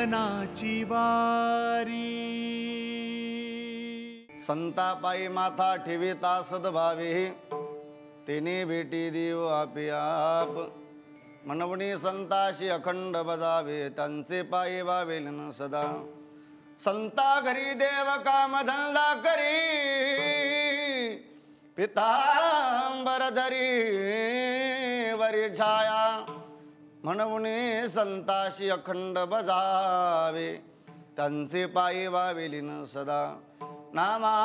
पंढरनाची वारी. संतापायी माथा ठेविता सद्भावे, तेने भेटी देव आपे आप. मनवणी संताशी अखंड बजावे, त्यांचे पायी वावेल न सदा. संता घरी देव काम धंदा करी, पितांबर धरी वरी छाया. म्हणूने संताशी अखंड बजावे, त्यांचे पायी वावेली न सदा. नामा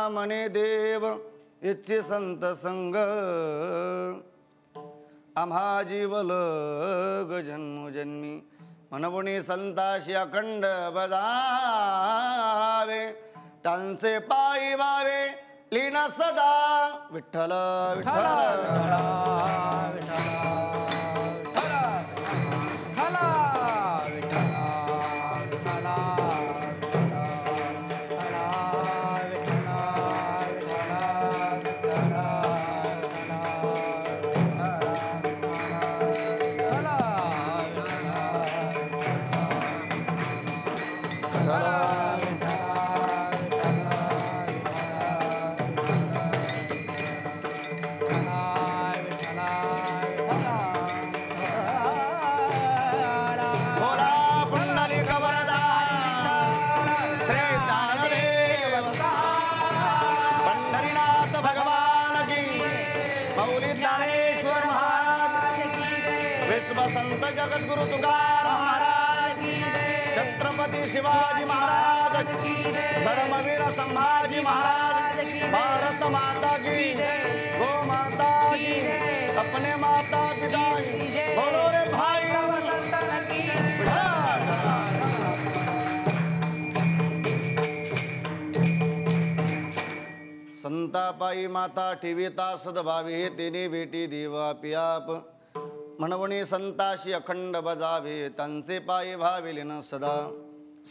मने देव इच्छे संत संग, आम्हा जीवल जन्मोजन्मी. म्हणूने संताशी अखंड बजावे, त्यांचे पायी वावे लीन सदा. विठ्ठल विठ्ठल संत जगद्गुरु तुकाराम महाराज की, छत्रपती शिवाजी महाराज की, धर्मवीर संभाजी महाराज की, भारत माता की, गो माता की, अपने माता पिता की, बोलो रे भाई. संतापायी माता ठेविता सद्भावे, तेने भेटी देव आपे आप. म्हणवणे संताशी अखंड बजावे, त्यांचे पायी भाविले न सदा.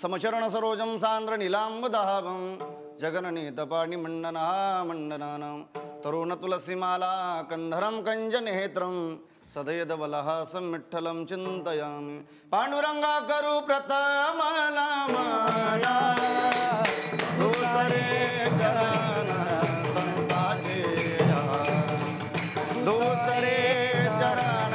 समचरण सरोजम सांद्र नीलांबदाभं, जगननीतपाणि मंडना मंडनानां. तरुण तुलसीमाला कंधरं कंजनेत्रं, सदयदवलहासं विठ्ठलं चिन्तयामि. पांडुरंगा करू प्रथम नमना, दुसरे चरण संताचे, दुसरे चरण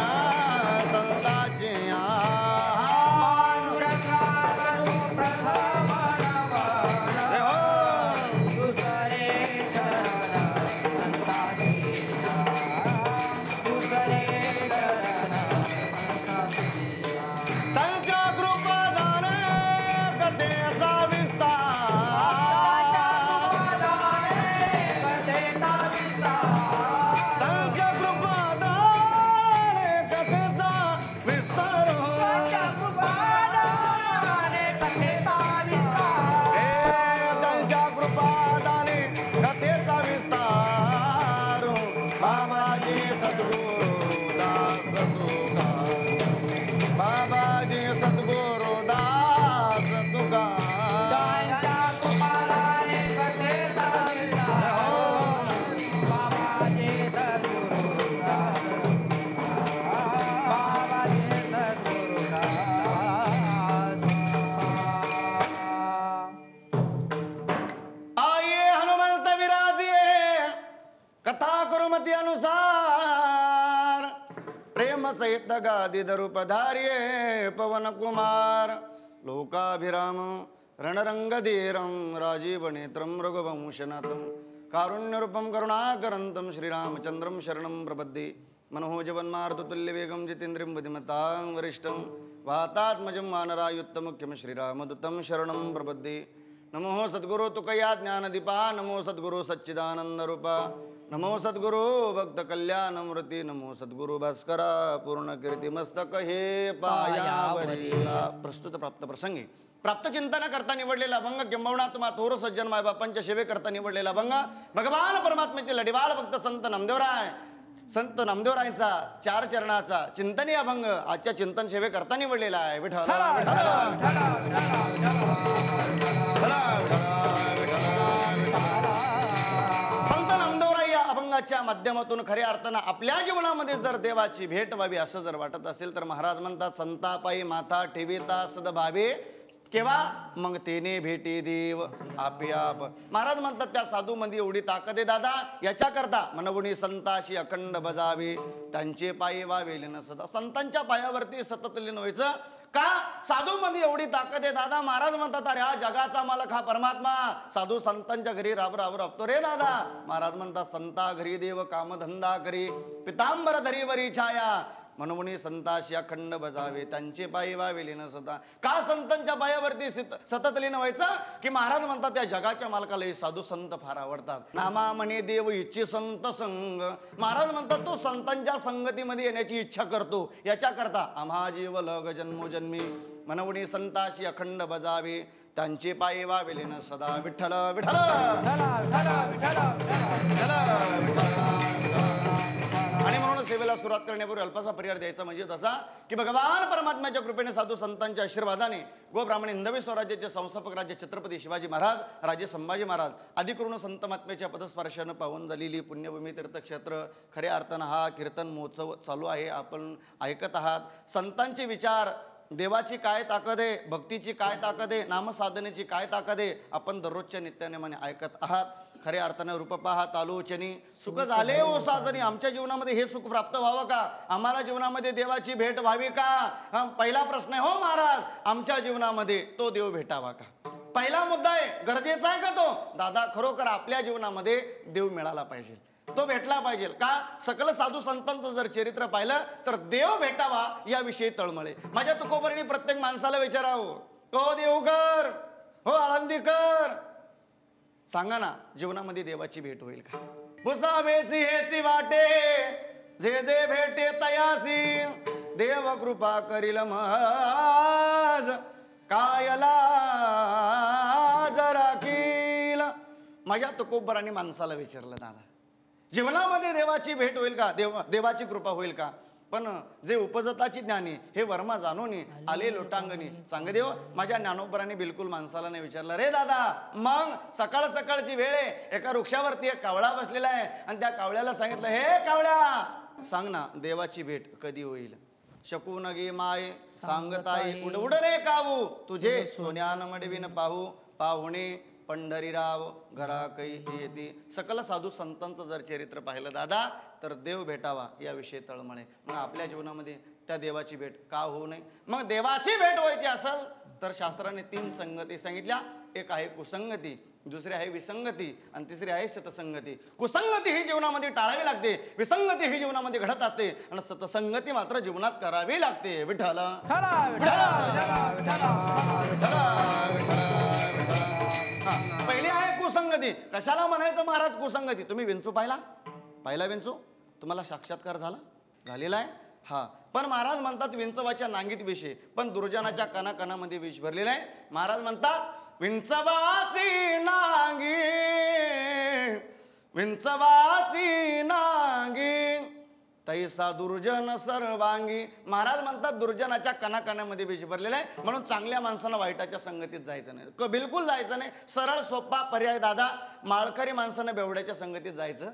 अनुसार. प्रेम सहित गादी रूपधार्ये पवन कुमार. लोकाभिराम रणरंगधीरं, राजीव नेत्रं रघुवंशनाथं. कारुण्यरूपं करुणाकरन्तं श्रीरामचन्द्रं शरणं प्रपद्ये. मनोजवन्मारुततुल्यवेगं जितेन्द्रियं बुद्धिमतां वरिष्ठं. वातात्मजं वानरायुक्तमुख्यं श्रीरामदूतं शरणं प्रपद्ये. नमो सद्गुरु तुकया ज्ञानदीपा, नमो सद्गुरु सच्चिदानंदरूपा, नमो सद्गुरु भक्त कल्याणमूर्ती, नमो सद्गुरु भास्करा पूर्ण कीर्ती मस्तक हे पायावरीला. प्रस्तुत प्राप्त प्रसंगी प्राप्त चिंतन करता निवडलेला अभंग, किंबहुना तुम्हा थोर सज्जन मायबापांच्या सेवेकरता निवडलेला अभंग, भगवान परमात्म्याचे लढिवाळ भक्त संत नामदेवराय, संत नामदेवरायांचा चार चरणाचा चिंतनीय अभंग आजच्या चिंतन सेवेकरता निवडलेला आहे. विठ्ठल संत नामदेवराय या अभंगाचे संतांच्या माध्यमातून खऱ्या अर्थानं आपल्या जीवनामध्ये जर देवाची भेट व्हावी असं जर वाटत असेल तर महाराज म्हणतात, संतापायी माथा ठेविता सदभावे केव्हा मग तेने भेटी देव आपोआप. महाराज म्हणतात त्या साधू मध्ये एवढी ताकद आहे दादा, याच्याकरता मनवणी संताशी अखंड बजावे त्यांचे पायी वावेले न सदा. संतांच्या पायावरती सतत लीन व्हायचं का? साधू मध्ये एवढी ताकद आहे दादा. महाराज म्हणतात अरे हा जगाचा मालक हा परमात्मा साधू संतांच्या घरी राब राबतो रे दादा. महाराज म्हणतात संता घरी देव कामधंदा करी पितांबर धरी वरी छाया म्हणून संताशी अखंड बजावे त्यांचे पायी वावेले न सदा. का संतांच्या पायावरती सतत लीन व्हायचं की महाराज म्हणतात त्या जगाच्या मालकाला हे साधू संत फार आवडतात. नामा म्हणे देव इच्छी संत संग. महाराज म्हणतात तो संतांच्या संगतीमध्ये येण्याची इच्छा करतो. याच्याकरता आम्हा जीव लग जन्मोजन्मी म्हणून संताशी अखंड बजावे त्यांचे पायी वावेले न सदा. विठ्ठल विठ्ठल आणि म्हणून सेवेला सुरुवात करण्यापूर्वी अल्पसा पर्याय द्यायचा म्हणजे तसा की भगवान परमात्म्याच्या कृपेने साधू संतांच्या आशीर्वादाने गोब्राह्मण हिंदवी स्वराज्याचे संस्थापक राजे छत्रपती शिवाजी महाराज राजे संभाजी महाराज आदी करून संत महात्म्याच्या पदस्पर्शानं पावन झालेली पुण्यभूमी तीर्थक्षेत्र खऱ्या अर्थानं हा कीर्तन महोत्सव चालू आहे. आपण ऐकत आहात. संतांचे विचार, देवाची काय ताकद आहे, भक्तीची काय ताकद आहे, नामसाधनेची काय ताकद आहे, आपण दररोजच्या नित्यानेमाने ऐकत आहात. खऱ्या अर्थानं रूप पहा तालुचनी सुख झाले ओ साजनी. आमच्या जीवनामध्ये हे सुख प्राप्त व्हावं का? आम्हाला जीवनामध्ये देवाची भेट व्हावी का? पहिला प्रश्न आहे हो महाराज, आमच्या जीवनामध्ये तो देव भेटावा का? पहिला मुद्दा आहे. गरजेचा आहे का तो? दादा खरोखर आपल्या जीवनामध्ये देव मिळाला पाहिजे, तो भेटला पाहिजे का? सकल साधू संतांचं जर चरित्र पाहिलं तर देव भेटावा याविषयी तळमळे. माझ्या तुकोबरीने प्रत्येक माणसाला विचारावं, हो देवकर, हो आळंदीकर, सांगा ना जीवनामध्ये देवाची भेट होईल का? पुसावेसी हेची वाटे जे जे भेटे तयासी देव कृपा करील मज कायला जरा किल. माझ्या तुकोबरांनी माणसाला विचारलं, दादा जीवनामध्ये देवाची भेट होईल का? देवाची कृपा होईल का? पण जे उपजताची ज्ञानी हे वर्मा जाणूनी आले लोटांगणी सांग देव. माझ्या ज्ञानोबरांनी बिलकुल माणसाला नाही विचारलं. रे दादा मग सकाळ सकाळची वेळ आहे, एका वृक्षावरती एक कावळा बसलेला आहे आणि त्या कावळ्याला सांगितलं, हे कावळ्या सांग ना देवाची भेट कधी होईल? शकू नगे माय सांगताय उड उड रे कावू तुझे सोन्यान मडवीन पाहू पाहुणे पंढरीराव घरा कै येते. सकल साधू संतांचं जर चरित्र पाहिलं दादा तर देव भेटावा याविषयी तळमळे. मग आपल्या जीवनामध्ये त्या देवाची भेट का होऊ नये? मग देवाची भेट व्हायची असेल तर शास्त्राने 3 संगती सांगितल्या. एक आहे कुसंगती, दुसरी आहे विसंगती आणि तिसरी आहे सतसंगती. कुसंगती ही जीवनामध्ये टाळावी लागते, विसंगती ही जीवनामध्ये घडत असते आणि सतसंगती मात्र जीवनात करावी लागते. विठ्ठल पहिली आहे कुसंगती. कशाला म्हणायचं महाराज कुसंगती? तुम्ही विंचू पाहिला विंचू? तुम्हाला साक्षात्कार झालेला आहे? हा. पण महाराज म्हणतात विंचवाच्या नांगीत विष आहे, पण दुर्जनाच्या कणाकणामध्ये विष भरलेलं आहे. महाराज म्हणतात विंचवाची नांगी विंचवाची नांगी तैसा दुर्जन सर्वांगी. महाराज म्हणतात दुर्जनाच्या कणाकणामध्ये विष भरलेला आहे, म्हणून चांगल्या माणसानं वाईटाच्या संगतीत जायचं नाही, बिलकुल जायचं नाही. सरळ सोपा पर्याय दादा, माळकरी माणसानं बेवड्याच्या संगतीत जायचं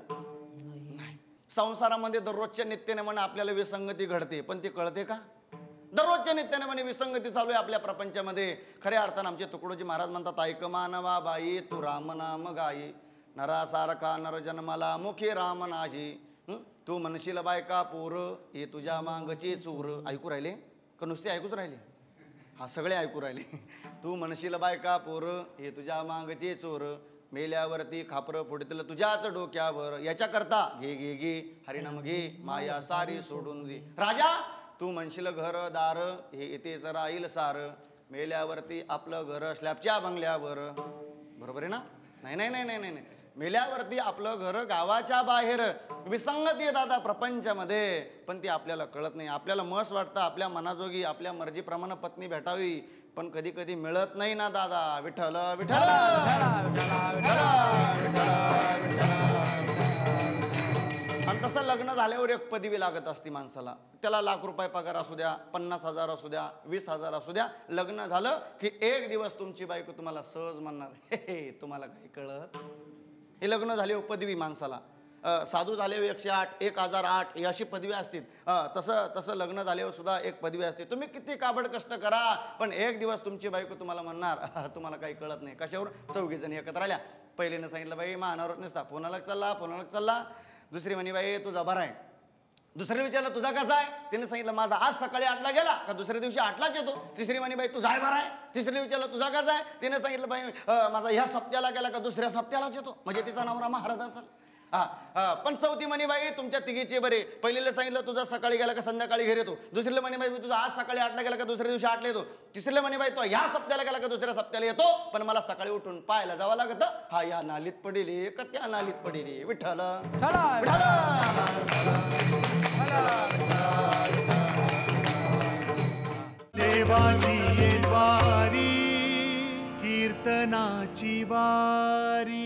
नाही. संसारामध्ये दररोजच्या नित्यनेमाने आपल्याला विसंगती घडते, पण ती कळते का? दररोजच्या नित्यनेमाने विसंगती चालू आहे आपल्या प्रपंचामध्ये. खऱ्या अर्थानं आमचे तुकडोजी महाराज म्हणतात, ऐक मानवा बाई तू राम नाम गाई नरासारखा नर जन्माला मुखी राम नाजी. तू म्हणशील बायका पोर हे तुझ्या मांगची चूर. ऐकू राहिले का नुसते ऐकूच राहिले? हा सगळे ऐकू राहिले. तू म्हणशील बायका पोर हे तुझ्या मांगची चोर मेल्यावरती खापर फुटतील तुझ्याच डोक्यावर. याच्याकरता घे घे घे हरिनाम घे माया सारी सोडून दे. राजा तू म्हणशील घर दार हे इथेच राहील सार मेल्यावरती आपलं घर स्लॅबच्या बंगल्यावर. बरोबर आहे ना? नाही नाही नाही नाही नाही मेल्यावरती आपलं घर गावाच्या बाहेर. विसंगती आहे दादा प्रपंचामध्ये, पण ती आपल्याला कळत नाही. आपल्याला मस्त वाटतं आपल्या मनाजोगी आपल्या मर्जीप्रमाणे पत्नी भेटावी, पण कधी कधी मिळत नाही ना दादा. विठ्ठल विठ्ठल आणि तसं लग्न झाल्यावर एक पदवी लागत असते माणसाला. त्याला ₹1,00,000 पगार असू द्या, 50,000 असू द्या, 20,000 असू द्या, लग्न झालं की एक दिवस तुमची बायको तुम्हाला सहज म्हणणार, हे तुम्हाला काही कळत? हे लग्न झाले पदवी माणसाला. साधू झाले 108, 1008 ही अशी पदवी असतील. तसं लग्न झाल्यावर सुद्धा एक पदवी असते. तुम्ही किती काबड कष्ट करा, पण एक दिवस तुमची बायको तुम्हाला म्हणणार तुम्हाला काही कळत नाही. कशावर? 4 जणी एकत्र आल्या. पहिल्यानं सांगितलं बाई मानावर नसता, फोनाला चालला. दुसरी म्हणे बाई तुझा बरा आहे. दुसऱ्याने विचारलं तुझा कसा आहे? तिने सांगितलं माझा आज सकाळी 8ला गेला का दुसऱ्या दिवशी 8लाच येतो. तिसरी म्हणे बाई तुझा बरा आहे. तिसरीने विचारलं तुझा कसा आहे? तिने सांगितलं बाई माझा ह्या सप्त्याला गेला का दुसऱ्या सप्त्यालाच येतो. म्हणजे तिचा नवरा महाराज असेल. पण चौथी म्हणे बाई तुमच्या तिघीचे बरे. पहिलेला सांगितलं तुझा सकाळी गेला का संध्याकाळी घरी येतो. दुसरीला म्हणे बाई तुझा आज सकाळी 8ला गेला का दुसऱ्या दिवशी 8ला येतो. तिसरीला म्हणे बाई तो ह्या सप्त्याला गेला का दुसऱ्या सप्त्याला येतो, पण मला सकाळी उठून पाहायला जावं लागतं. हा या नालीत पडेल का त्या नालीत पडेल. विठ्ठल देवाची ये वारी कीर्तनाची वारी.